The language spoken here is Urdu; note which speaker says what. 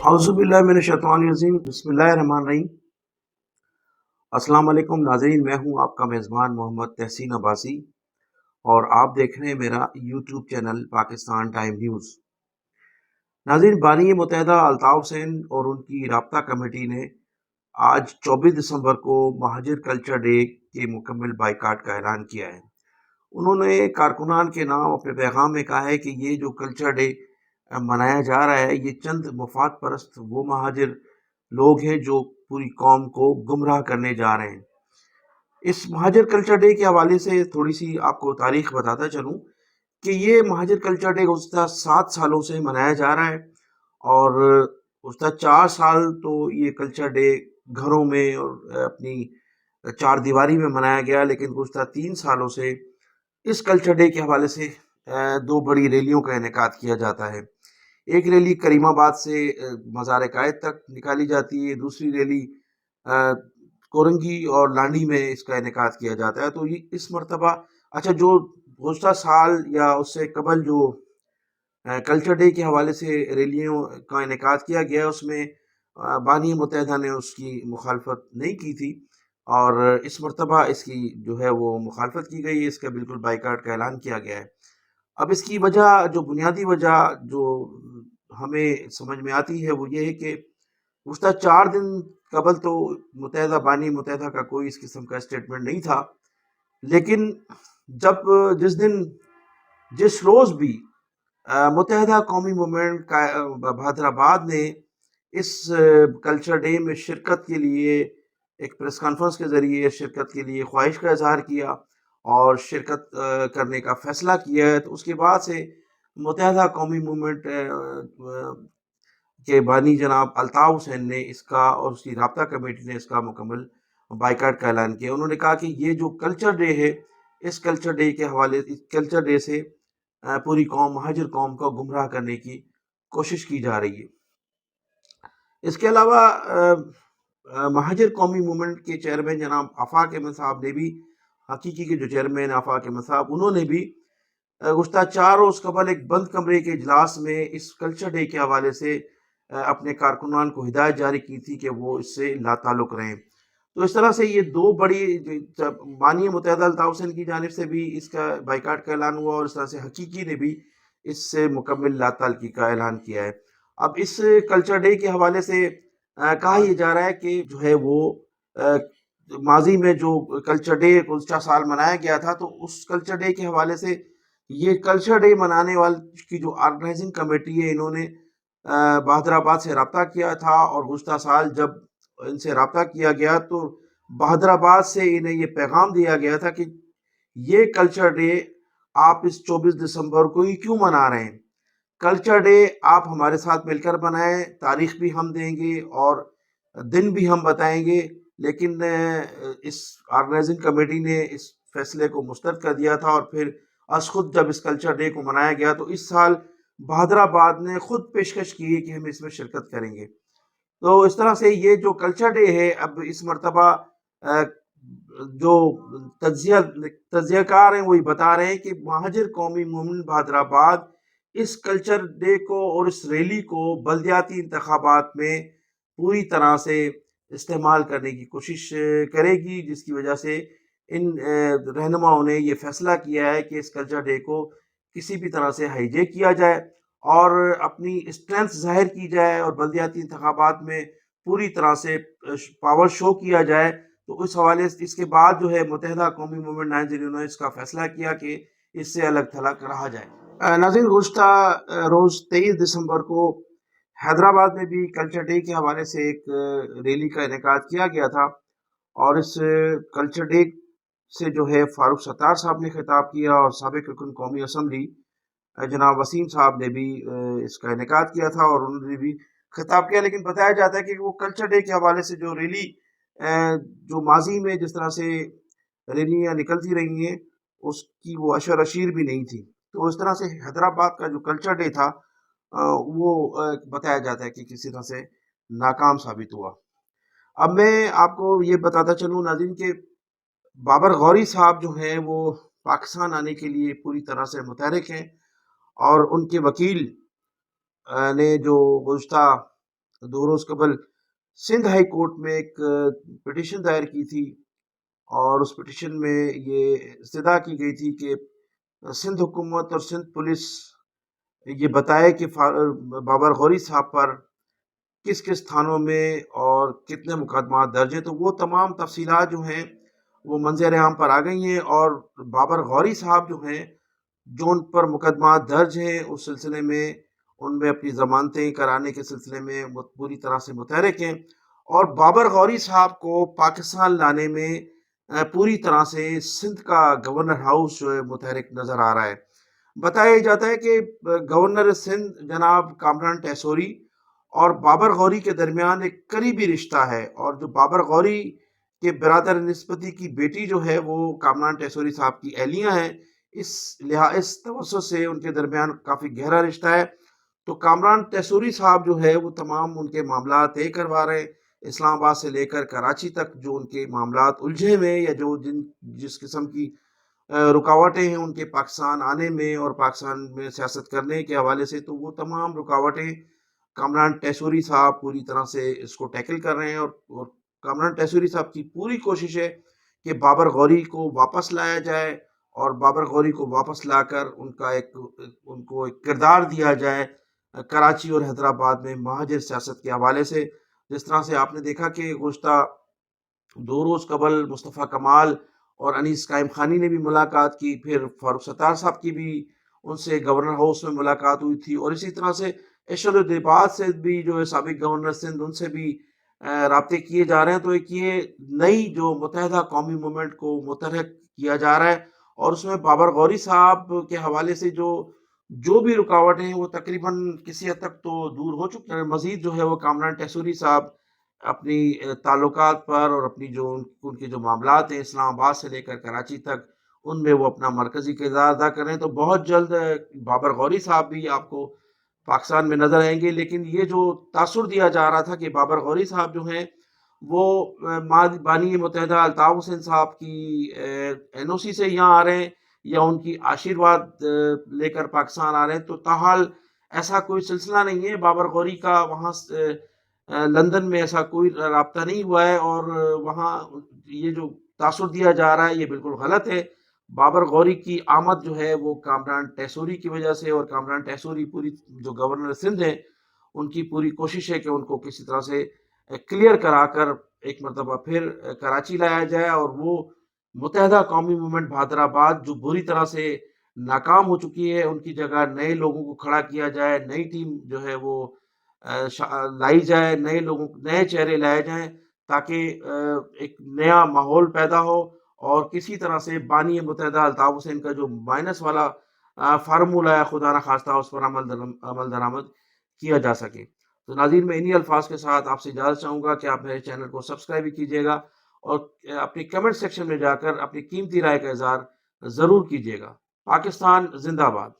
Speaker 1: اعوذ باللہ من الشیطان الرجیم، بسم اللہ الرحمن الرحیم۔ السلام علیکم ناظرین، میں ہوں آپ کا میزبان محمد تحسین عباسی اور آپ دیکھ رہے ہیں میرا YouTube channel Pakistan time news. ناظرین، بانی متحدہ الطاف حسین اور ان کی رابطہ کمیٹی نے آج 24 دسمبر کو مہاجر کلچر ڈے کے مکمل بائیکاٹ کا اعلان کیا ہے۔ انہوں نے کارکنان کے نام اپنے پیغام میں کہا ہے کہ یہ جو کلچر ڈے منایا جا رہا ہے، یہ چند مفاد پرست وہ مہاجر لوگ ہیں جو پوری قوم کو گمراہ کرنے جا رہے ہیں۔ اس مہاجر کلچر ڈے کے حوالے سے تھوڑی سی آپ کو تاریخ بتاتا چلوں کہ یہ مہاجر کلچر ڈے گزشتہ 7 سالوں سے منایا جا رہا ہے، اور گزشتہ 4 سال تو یہ کلچر ڈے گھروں میں اور اپنی چار دیواری میں منایا گیا، لیکن گزشتہ 3 سالوں سے اس کلچر ڈے کے حوالے سے 2 بڑی ریلیوں کا انعقاد کیا جاتا ہے۔ ایک ریلی کریم آباد سے مزار قائد تک نکالی جاتی ہے، دوسری ریلی کورنگی اور لانڈی میں اس کا انعقاد کیا جاتا ہے۔ تو یہ اس مرتبہ جو گزشتہ سال یا اس سے قبل جو کلچر ڈے کے حوالے سے ریلیوں کا انعقاد کیا گیا، اس میں بانی متحدہ نے اس کی مخالفت نہیں کی تھی، اور اس مرتبہ اس کی جو ہے وہ مخالفت کی گئی ہے، اس کا بالکل بائیکاٹ کا اعلان کیا گیا ہے۔ اب اس کی وجہ، جو بنیادی وجہ جو ہمیں سمجھ میں آتی ہے، وہ یہ ہے کہ گزشتہ 4 دن قبل تو بانی متحدہ کا کوئی اس قسم کا اسٹیٹمنٹ نہیں تھا، لیکن جس روز بھی متحدہ قومی موومنٹ بہادر آباد نے اس کلچر ڈے میں شرکت کے لیے ایک پریس کانفرنس کے ذریعے شرکت کے لیے خواہش کا اظہار کیا اور شرکت کرنے کا فیصلہ کیا ہے، تو اس کے بعد سے متحدہ قومی موومنٹ کے بانی جناب الطاف حسین نے اس کا اور اس کی رابطہ کمیٹی نے اس کا مکمل بائیکاٹ کا اعلان کیا۔ انہوں نے کہا کہ یہ جو کلچر ڈے ہے، اس کلچر ڈے کے حوالے کلچر ڈے سے پوری قوم، مہاجر قوم کو گمراہ کرنے کی کوشش کی جا رہی ہے۔ اس کے علاوہ مہاجر قومی موومنٹ کے چیئرمین جناب آفاق احمد صاحب نے بھی، حقیقی کے جو چیئرمین آفاق احمد صاحب، انہوں نے بھی گزشتہ 4 روز قبل ایک بند کمرے کے اجلاس میں اس کلچر ڈے کے حوالے سے اپنے کارکنان کو ہدایت جاری کی تھی کہ وہ اس سے لا تعلق رہیں۔ تو اس طرح سے یہ 2 بڑی، بانی متحدہ الطاف حسین کی جانب سے بھی اس کا بائیکاٹ کا اعلان ہوا، اور اس طرح سے حقیقی نے بھی اس سے مکمل لا تعلقی کا اعلان کیا ہے۔ اب اس کلچر ڈے کے حوالے سے کہا یہ جا رہا ہے کہ جو ہے وہ ماضی میں جو کلچر ڈے گزشتہ سال منایا گیا تھا، تو اس کلچر ڈے کے حوالے سے یہ کلچر ڈے منانے والی کی جو آرگنائزنگ کمیٹی ہے، انہوں نے بہادر آباد سے رابطہ کیا تھا، اور گزشتہ سال جب ان سے رابطہ کیا گیا تو بہادر آباد سے انہیں یہ پیغام دیا گیا تھا کہ یہ کلچر ڈے آپ اس 24 دسمبر کو ہی کیوں منا رہے ہیں؟ کلچر ڈے آپ ہمارے ساتھ مل کر بنائیں، تاریخ بھی ہم دیں گے اور دن بھی ہم بتائیں گے، لیکن اس آرگنائزنگ کمیٹی نے اس فیصلے کو مسترد کر دیا تھا، اور پھر از خود جب اس کلچر ڈے کو منایا گیا تو اس سال بہادر آباد نے خود پیشکش کی ہے کہ ہم اس میں شرکت کریں گے۔ تو اس طرح سے یہ جو کلچر ڈے ہے، اب اس مرتبہ جو تجزیہ کار ہیں وہی بتا رہے ہیں کہ مہاجر قومی موومنٹ بہادر آباد اس کلچر ڈے کو اور اس ریلی کو بلدیاتی انتخابات میں پوری طرح سے استعمال کرنے کی کوشش کرے گی، جس کی وجہ سے ان رہنماؤں نے یہ فیصلہ کیا ہے کہ اس کلچر ڈے کو کسی بھی طرح سے ہائی جیک کیا جائے اور اپنی اسٹرینتھ ظاہر کی جائے، اور بلدیاتی انتخابات میں پوری طرح سے پاور شو کیا جائے۔ تو اس حوالے سے اس کے بعد جو ہے متحدہ قومی موومنٹ 90 نے اس کا فیصلہ کیا کہ اس سے الگ تھلگ رہا جائے۔ ناظرین، گزشتہ روز 23 دسمبر کو حیدرآباد میں بھی کلچر ڈے کے حوالے سے ایک ریلی کا انعقاد کیا گیا تھا، اور اس کلچر ڈے سے جو ہے فاروق ستار صاحب نے خطاب کیا، اور سابق رکن قومی اسمبلی جناب وسیم صاحب نے بھی اس کا انعقاد کیا تھا، اور انہوں نے بھی خطاب کیا۔ لیکن بتایا جاتا ہے کہ وہ کلچر ڈے کے حوالے سے جو ریلی جو ماضی میں جس طرح سے ریلیاں نکلتی رہی ہیں، اس کی وہ اشر اشیر بھی نہیں تھی۔ تو اس طرح سے حیدرآباد کا جو کلچر ڈے تھا وہ بتایا جاتا ہے کہ کسی طرح سے ناکام ثابت ہوا۔ اب میں آپ کو یہ بتاتا چلوں ناظرین کہ بابر غوری صاحب جو ہیں وہ پاکستان آنے کے لیے پوری طرح سے متحرک ہیں، اور ان کے وکیل نے جو گزشتہ دو روز قبل سندھ ہائی کورٹ میں ایک پٹیشن دائر کی تھی، اور اس پٹیشن میں یہ استدعا کی گئی تھی کہ سندھ حکومت اور سندھ پولیس یہ بتائے کہ بابر غوری صاحب پر کس کس تھانوں میں اور کتنے مقدمات درج ہیں۔ تو وہ تمام تفصیلات جو ہیں وہ منظر عام پر آ گئی ہیں، اور بابر غوری صاحب جو ہیں، جو ان پر مقدمات درج ہیں، اس سلسلے میں ان میں اپنی ضمانتیں کرانے کے سلسلے میں پوری طرح سے متحرک ہیں، اور بابر غوری صاحب کو پاکستان لانے میں پوری طرح سے سندھ کا گورنر ہاؤس جو ہے متحرک نظر آ رہا ہے۔ بتایا جاتا ہے کہ گورنر سندھ جناب کامران ٹیسوری اور بابر غوری کے درمیان ایک قریبی رشتہ ہے، اور جو بابر غوری کے برادر نسبتی کی بیٹی جو ہے وہ کامران ٹیسوری صاحب کی اہلیہ ہیں، اس توسط سے ان کے درمیان کافی گہرا رشتہ ہے۔ تو کامران ٹیسوری صاحب جو ہے وہ تمام ان کے معاملات طے کروا رہے ہیں، اسلام آباد سے لے کر کراچی تک جو ان کے معاملات الجھے ہوئے یا جو جس قسم کی رکاوٹیں ہیں ان کے پاکستان آنے میں اور پاکستان میں سیاست کرنے کے حوالے سے، تو وہ تمام رکاوٹیں کامران ٹیسوری صاحب پوری طرح سے اس کو ٹیکل کر رہے ہیں، اور کامران ٹیسوری صاحب کی پوری کوشش ہے کہ بابر غوری کو واپس لایا جائے، اور بابر غوری کو واپس لا کر ان کو ایک کردار دیا جائے کراچی اور حیدرآباد میں مہاجر سیاست کے حوالے سے۔ جس طرح سے آپ نے دیکھا کہ گزشتہ دو روز قبل مصطفیٰ کمال اور انیس قائم خانی نے بھی ملاقات کی، پھر فاروق ستار صاحب کی بھی ان سے گورنر ہاؤس میں ملاقات ہوئی تھی، اور اسی طرح سے ارشد الدیباج سے بھی جو ہے سابق گورنر سندھ، ان سے بھی رابطے کیے جا رہے ہیں۔ تو ایک یہ نئی جو متحدہ قومی موومنٹ کو متحرک کیا جا رہا ہے، اور اس میں بابر غوری صاحب کے حوالے سے جو بھی رکاوٹیں ہیں وہ تقریباً کسی حد تک تو دور ہو چکی ہیں۔ مزید جو ہے وہ کامران ٹیسوری صاحب اپنی تعلقات پر اور اپنی جو ان کے جو معاملات ہیں اسلام آباد سے لے کر کراچی تک، ان میں وہ اپنا مرکزی کردار ادا کر رہے ہیں۔ تو بہت جلد بابر غوری صاحب بھی آپ کو پاکستان میں نظر آئیں گے، لیکن یہ جو تاثر دیا جا رہا تھا کہ بابر غوری صاحب جو ہیں وہ بانی متحدہ الطاف حسین صاحب کی این او سی سے یہاں آ رہے ہیں یا ان کی آشیرواد لے کر پاکستان آ رہے ہیں، تو تاحال ایسا کوئی سلسلہ نہیں ہے۔ بابر غوری کا وہاں لندن میں ایسا کوئی رابطہ نہیں ہوا ہے، اور وہاں یہ جو تاثر دیا جا رہا ہے یہ بالکل غلط ہے۔ بابر غوری کی آمد جو ہے وہ کامران ٹیسوری کی وجہ سے، اور کامران ٹیسوری پوری جو گورنر سندھ ہیں ان کی پوری کوشش ہے کہ ان کو کسی طرح سے کلیئر کرا کر ایک مرتبہ پھر کراچی لایا جائے، اور وہ متحدہ قومی موومنٹ بہادر آباد جو بری طرح سے ناکام ہو چکی ہے، ان کی جگہ نئے لوگوں کو کھڑا کیا جائے، نئی ٹیم جو ہے وہ لائی جائے، نئے چہرے لائے جائیں، تاکہ ایک نیا ماحول پیدا ہو، اور کسی طرح سے بانی متحدہ الطاف حسین کا جو مائنس والا فارمولہ ہے خدا نخواستہ اس پر عمل درآمد کیا جا سکے۔ تو ناظرین، میں انہی الفاظ کے ساتھ آپ سے اجازت چاہوں گا کہ آپ میرے چینل کو سبسکرائب بھی کیجیے گا، اور اپنی کمنٹ سیکشن میں جا کر اپنی قیمتی رائے کا اظہار ضرور کیجیے گا۔ پاکستان زندہ باد۔